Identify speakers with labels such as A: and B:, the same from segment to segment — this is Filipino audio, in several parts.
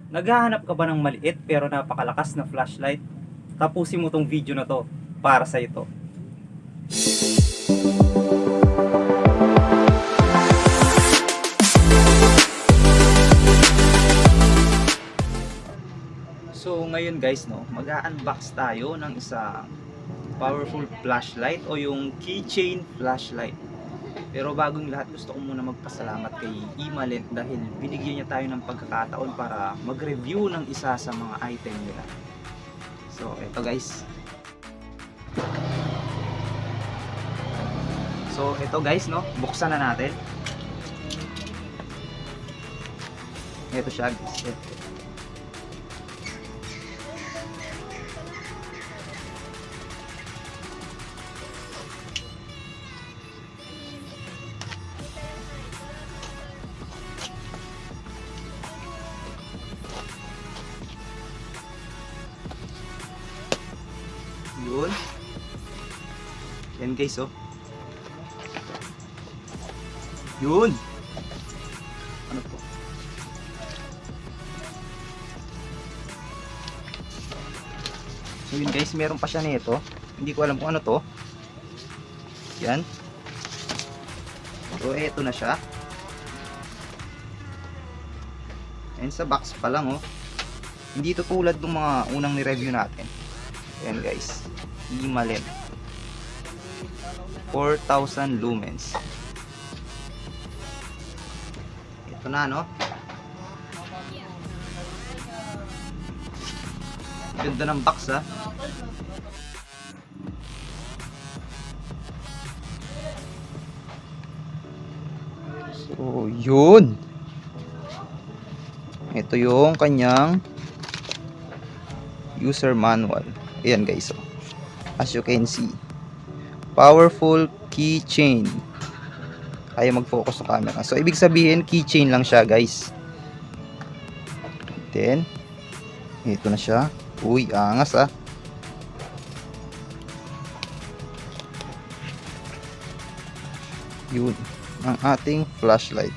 A: Naghahanap ka ba ng maliit pero napakalakas na flashlight? Tapusin mo tong video na to para sa ito. So ngayon guys, no, mag-unbox tayo ng isang powerful flashlight o yung keychain flashlight. Pero bagong lahat, gusto ko muna magpasalamat kay Imalent dahil binigyan niya tayo ng pagkakataon para mag-review ng isa sa mga item nila. So eto guys. So ito guys, no, buksan na natin. Ito siya guys. Yun. Yan guys, oh. Yun. Ano po? So yun guys, meron pa siya nito. Hindi ko alam kung ano to. Yan. So eto na siya. And sa box pa lang, oh. Hindi ito tulad ng mga unang ni-review natin. Yan guys. Imalent. 4,000 lumens. Ito na, no? Ganda ng box, ha? So, yun. Ito yung kanyang user manual. Ayan guys, oh. As you can see, powerful keychain. Kaya mag-focus sa camera. So ibig sabihin keychain lang siya guys. Then ito na siya. Uy, angas ah. Yun ang ating flashlight.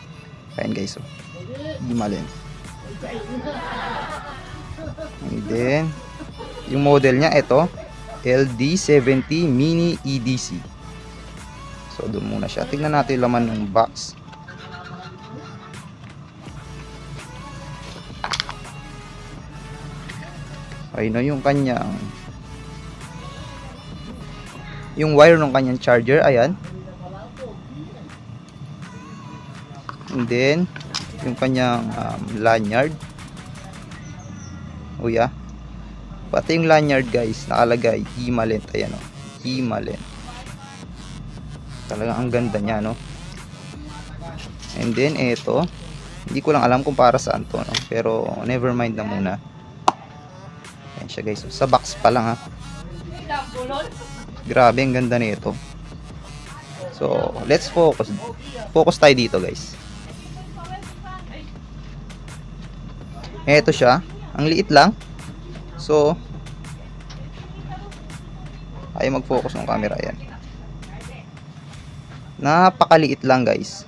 A: Ayan guys, oh. Imalent. And then yung model niya, ito LD70 Mini EDC. So doon muna siya. Tingnan natin yung laman ng box. Ayun na yung kanyang wire ng kanyang charger. Ayan. And then yung kanyang lanyard. Oh yeah. Pati yung lanyard guys, nakalagay Imalent. Ayan, o, Imalent. Talagang ang ganda niya, no? And then ito, hindi ko lang alam kung para saan to, no? Pero never mind na muna. Ayan siya guys, sa box pa lang, ha. Grabe, ang ganda nito. So let's focus tayo dito guys. Ito siya, ang liit lang. So ay mag-focus ng camera. Yan, napakaliit lang guys,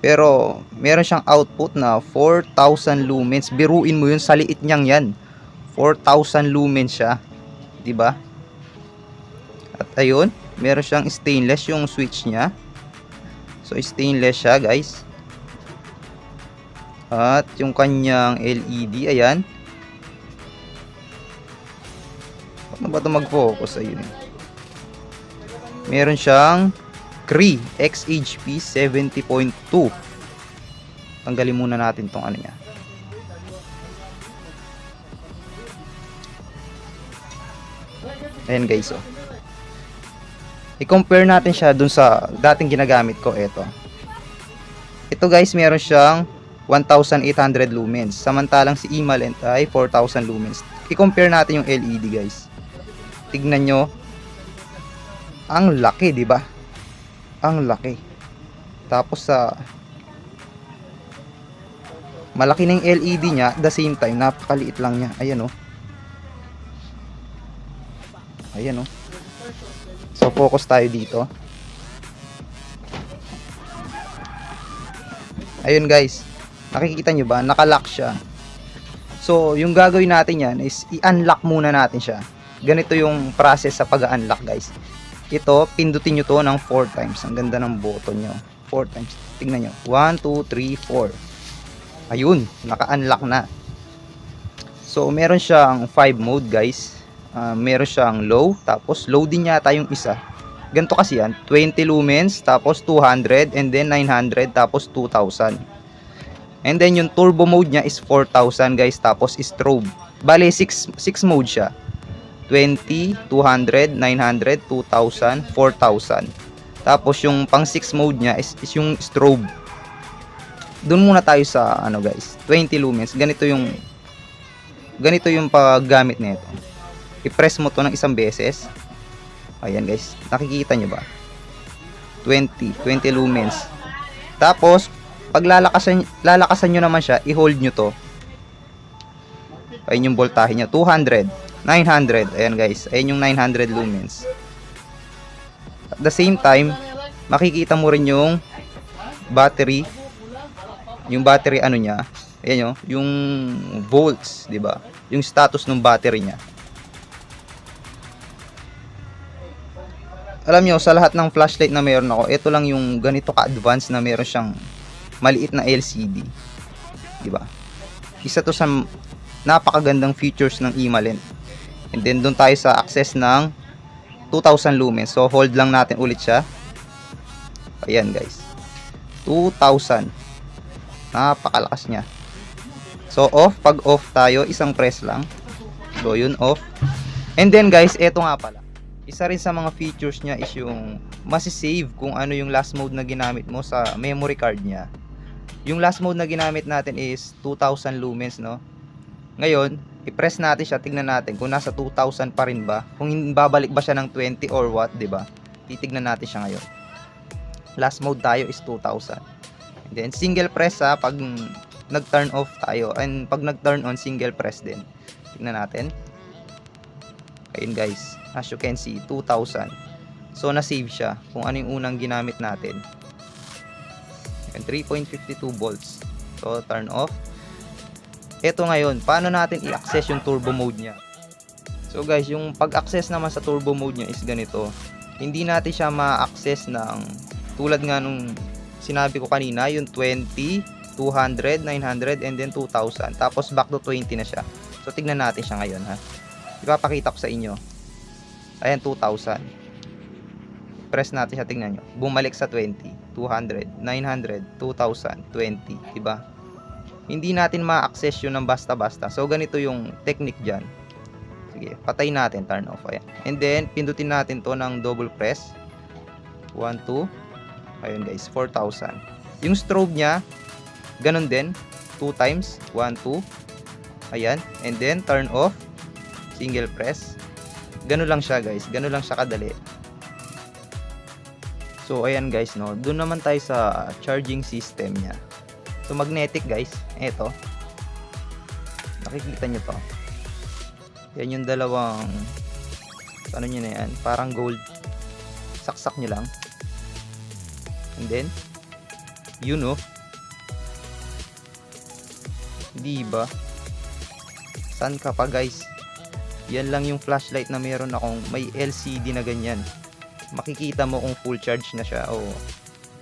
A: pero meron siyang output na 4,000 lumens. Biruin mo yun, sa liit niyang yan, 4,000 lumens siya, diba? At ayun, meron siyang stainless yung switch niya. So stainless siya guys. At yung kanyang LED, ayan. Paano ba ito mag-focus? Ayun. Meron siyang Cree XHP 70.2. Tanggalin muna natin tong ano niya. Ayan guys, oh. I-compare natin siya dun sa dating ginagamit ko. Ito guys, meron siyang 1,800 lumens. Samantalang si Imalent ay 4,000 lumens. I-compare natin yung LED guys. Tignan nyo. Ang laki, di ba? Ang laki. Tapos sa malaki ng LED niya, at the same time napakaliit lang niya. Ayan, oh. Ayan, oh. So focus tayo dito. Ayun guys, Nakikita nyo ba? Nakalock siya. So, yung gagawin natin yan is i-unlock muna natin siya. Ganito yung process sa pag-unlock, guys. Ito, pindutin nyo to ng 4 times. Ang ganda ng button nyo. 4 times. Tingnan nyo. 1, 2, 3, 4. Ayun, naka-unlock na. So, meron siyang 5 mode, guys. Meron siyang low. Tapos, low din yata yung isa. Ganito kasi yan. 20 lumens, tapos 200, and then 900, tapos 2000. And then yung turbo mode niya is 4000 guys, tapos strobe. Bale 6 mode siya. 20, 200, 900, 2000, 4000. Tapos yung pang 6 mode niya is yung strobe. Doon muna tayo sa ano guys, 20 lumens. Ganito yung paggamit nito. I-press mo to ng isang beses. Ayan guys, nakikita nyo ba? 20 lumens. Tapos pag lalakasan nyo naman siya, i-hold nyo to. Ayun yung voltahe niya. 200, 900. Ayan guys. Ayan yung 900 lumens. At the same time, makikita mo rin yung battery. Yung battery ano niya. Ayan yung volts, di ba? Yung status ng battery niya. Alam nyo, sa lahat ng flashlight na meron ako, ito lang yung ganito ka-advanced na meron siyang maliit na LCD, di ba? Isa to sa napakagandang features ng Emalent. And then doon tayo sa access ng 2000 lumens. So hold lang natin ulit siya. Ayan guys, 2000. Napakalakas niya. So off, pag off tayo, isang press lang. So yun, off. And then guys, eto nga pala, isa rin sa mga features niya is yung masisave kung ano yung last mode na ginamit mo sa memory card niya. Yung last mode na ginamit natin is 2000 lumens, no? Ngayon, i-press natin siya, tignan natin kung nasa 2000 pa rin ba, kung babalik ba siya ng 20 or what, 'di ba? Titignan natin siya ngayon. Last mode tayo is 2000. And then single press pag nag-turn off tayo, and pag nag-turn on, single press din. Tignan natin. Ayun guys, as you can see, 2000. So na-save siya kung ano yung unang ginamit natin. 3.52 volts. So turn off. Ito ngayon, paano natin i-access yung turbo mode niya? So guys, yung pag-access naman sa turbo mode niya is ganito. Hindi natin siya ma-access ng tulad nga nung sinabi ko kanina, yung 20, 200, 900, and then 2000. Tapos back to 20 na siya. So tignan natin siya ngayon ha. Ipapakita ko sa inyo. Ayan, 2000. Press natin siya, tingnan nyo. Bumalik sa 20. 200, 900, 2000, 20, diba? Hindi natin ma-access yun ng basta-basta. So ganito yung technique dyan. Sige, patay natin, turn off. Ayan. And then pindutin natin to ng double press. 1, 2. Ayun guys, 4000. Yung strobe nya ganun din, 2 times, 1, 2. Ayan, and then turn off, single press. Ganun lang siya guys, ganun lang siya kadali. So ayan guys, no, doon naman tayo sa charging system nya. So magnetic guys, eto. Nakikita nyo to. Yan yung dalawang, ano nyo na yan, parang gold. Saksak nyo lang. And then, yun oh. Diba? Saan ka pa guys? Yan lang yung flashlight na meron akong may LCD na ganyan. Makikita mo kung full charge na siya o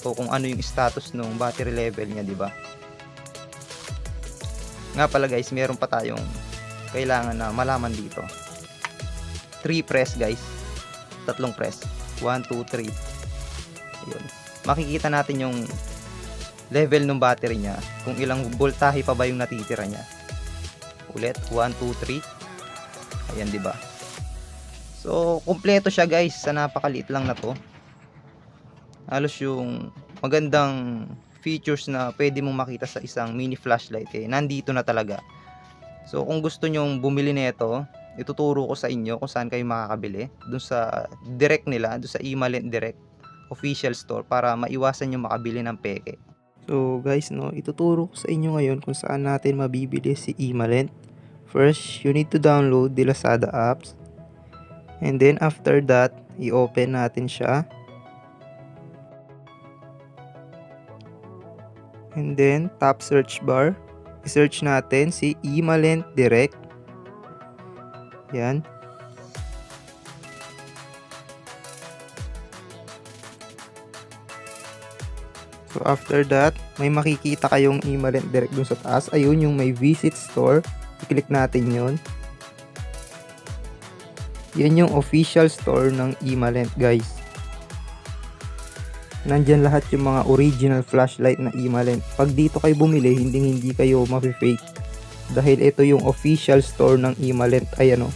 A: kung ano yung status ng battery level niya, di ba? Nga pala guys, meron pa tayong kailangan na malaman dito. 3 press guys. 3 press. 1, 2, 3. Ayun. Makikita natin yung level ng battery niya, kung ilang voltahe pa ba yung natitira niya. Ulit, 1, 2, 3. Ayan, di ba? So, kumpleto siya guys, sa napakaliit lang na to. Halos yung magandang features na pwede mong makita sa isang mini flashlight nandito na talaga. So, kung gusto nyong bumili nito, ituturo ko sa inyo kung saan kayo makakabili. Dun sa direct nila, dun sa Emalent Direct official store, para maiwasan nyo makabili ng peke. So guys, no, ituturo ko sa inyo ngayon kung saan natin mabibili si Emalent. First, you need to download the Lazada apps. And then after that, i-open natin siya. And then, top search bar, i-search natin si Imalent Direct. Yan. So, after that, may makikita kayong Imalent Direct dun sa taas. Ayun, yung may visit store. I-click natin yun. Yan yung official store ng Imalent, guys. Nandyan lahat yung mga original flashlight na Imalent. Pag dito kayo bumili, hindi kayo mapi-fake. Dahil ito yung official store ng Imalent. Ayan o.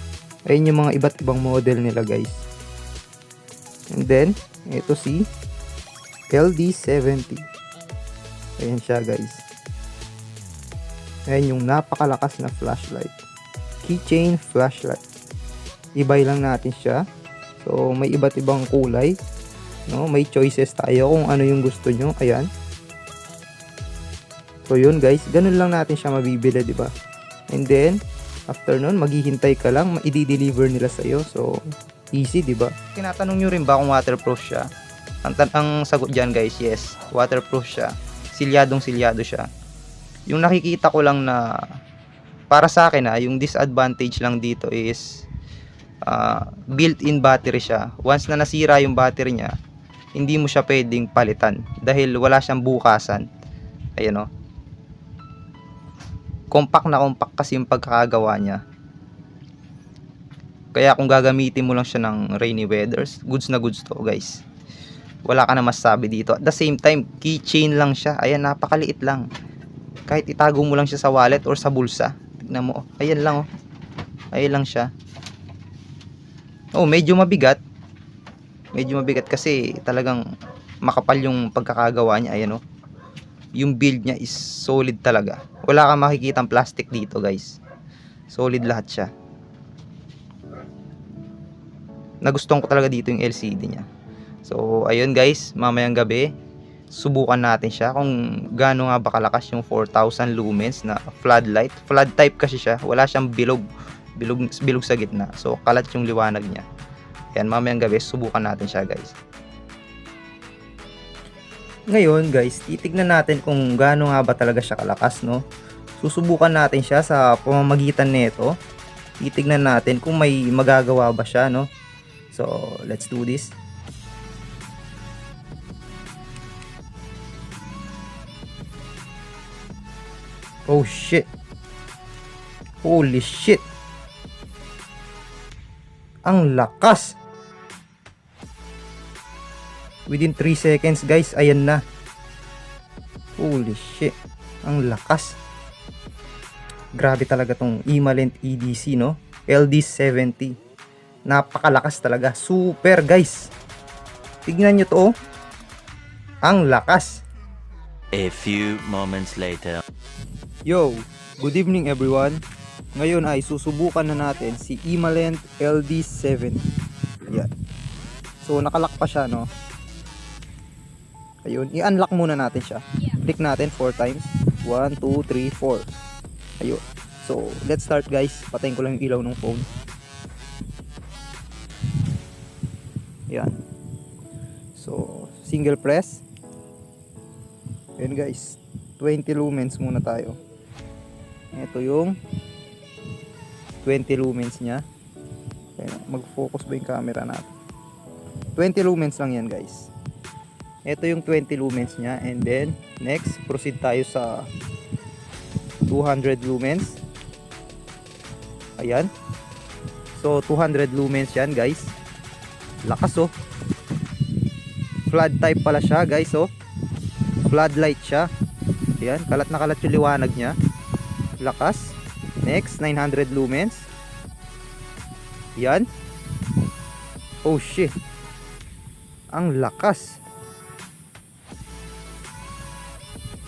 A: Ayan yung mga iba't ibang model nila, guys. And then, ito si LD70. Ayan siya, guys. Ayan yung napakalakas na flashlight. Keychain flashlight. Ibay lang natin siya. So, may iba't ibang kulay. No, may choices tayo kung ano yung gusto nyo. Ayan. So yun guys, ganun lang natin siya mabibili, di ba? And then after nun, maghihintay ka lang, i-deliver nila sa iyo. So easy, di ba? Tinatanong nyo rin ba kung waterproof siya? Ang sagot diyan guys, yes, waterproof siya. Silyado siya. Yung nakikita ko lang na para sa akin yung disadvantage lang dito is built-in battery siya. Once na nasira yung battery niya, hindi mo siya pwedeng palitan dahil wala siyang bukasan. Ayan o. Compact na compact kasi yung pagkakagawa niya. Kaya kung gagamitin mo lang siya ng rainy weathers, goods na goods to guys. Wala ka na masasabi dito. At the same time, keychain lang siya. Ayan, napakaliit lang. Kahit itago mo lang siya sa wallet or sa bulsa. Tignan mo. Ayan lang o. Ayan lang siya. Oh, medyo mabigat. Medyo mabigat kasi talagang makapal yung pagkakagawa niya. Ayan o. Yung build niya is solid talaga. Wala kang makikitang plastic dito guys. Solid lahat siya. Nagustuhan ko talaga dito yung LCD niya. So ayun guys, mamayang gabi subukan natin siya kung gaano nga ba kalakas yung 4000 lumens na floodlight. Flood type kasi siya. Wala siyang bilog sa gitna. So kalat yung liwanag niya. Yan, mamayang gabi subukan natin siya guys. Ngayon guys, titignan natin kung gaano nga ba talaga siya kalakas, no? Susubukan natin siya sa pamamagitan nito. Titignan natin kung may magagawa ba siya, no? So let's do this. Oh shit. Holy shit. Ang lakas. Within 3 seconds guys, ayan na. Holy shit. Ang lakas. Grabe talaga tong Imalent EDC, no? LD70. Napakalakas talaga. Super guys. Tignan nyo to. Ang lakas.
B: A few moments later.
A: Yo, good evening everyone. Ngayon ay susubukan na natin si Imalent LD70. Yan. So nakalock pa siya, no? Ayun, i-unlock muna natin siya. Click natin 4 times. 1, 2, 3, 4. Ayun. So, let's start guys. Patayin ko lang yung ilaw ng phone. Yan. So, single press. Ayun guys. 20 lumens muna tayo. Ito yung 20 lumens niya. Ayun, mag-focus ba yung camera natin? 20 lumens lang yan guys. Ito yung 20 lumens niya. And then, next, proceed tayo sa 200 lumens. Ayan. So, 200 lumens yan, guys. Lakas, oh. Flood type pala siya, guys, oh. Floodlight siya. Ayan, kalat na kalat yung liwanag niya. Lakas. Next, 900 lumens. Ayan. Oh, shit. Ang lakas.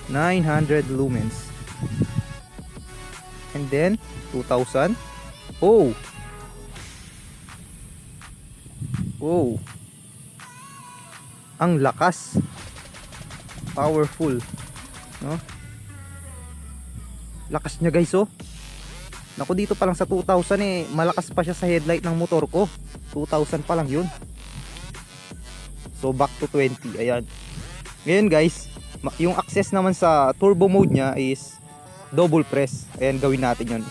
A: 900 lumens. And then 2000. Oh. Oh. Ang lakas. Powerful, no? Lakas niya guys, oh. Naku, dito pa lang sa 2000 malakas pa siya sa headlight ng motor ko. 2000 pa lang 'yun. So back to 20. Ayan. Ngayon guys, Yung access naman sa turbo mode niya is double press. Ayan, gawin natin yun.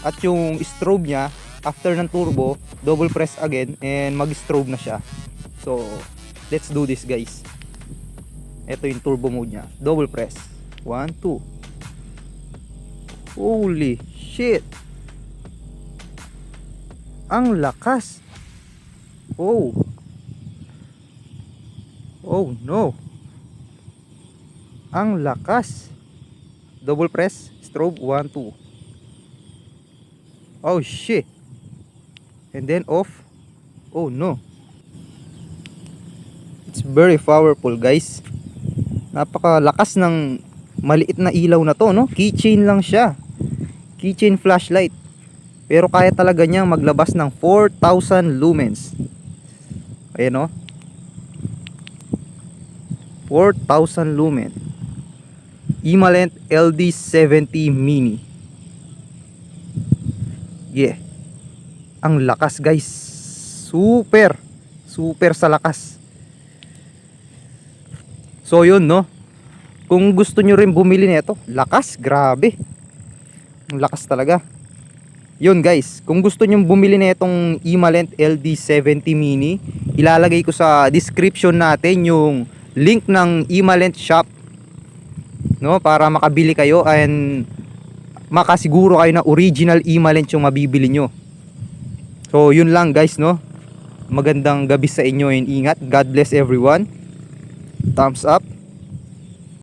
A: At yung strobe niya, after ng turbo, double press again and mag-strobe na siya. So, let's do this guys. Ito yung turbo mode niya. Double press. 1, 2. Holy shit. Ang lakas. Oh. Oh no. Ang lakas. Double press, strobe, 1, 2. Oh shit. And then off. Oh no. It's very powerful guys. Napakalakas ng maliit na ilaw na to, no? Keychain lang siya. Keychain flashlight. Pero kaya talaga niyang maglabas ng 4,000 lumens. Ayan, no? 4,000 lumen. Emalent LD70 Mini. Yeah. Ang lakas guys. Super sa lakas. So yun, no? Kung gusto nyo rin bumili nito, lakas, grabe. Ang lakas talaga. Yun guys, kung gusto nyo bumili nitong Emalent LD70 Mini, ilalagay ko sa description natin yung link ng Emalent shop, no, para makabili kayo and makasiguro kayo na original Emalent yung mabibili nyo. So yun lang guys, no? Magandang gabi sa inyo and ingat. God bless everyone. Thumbs up.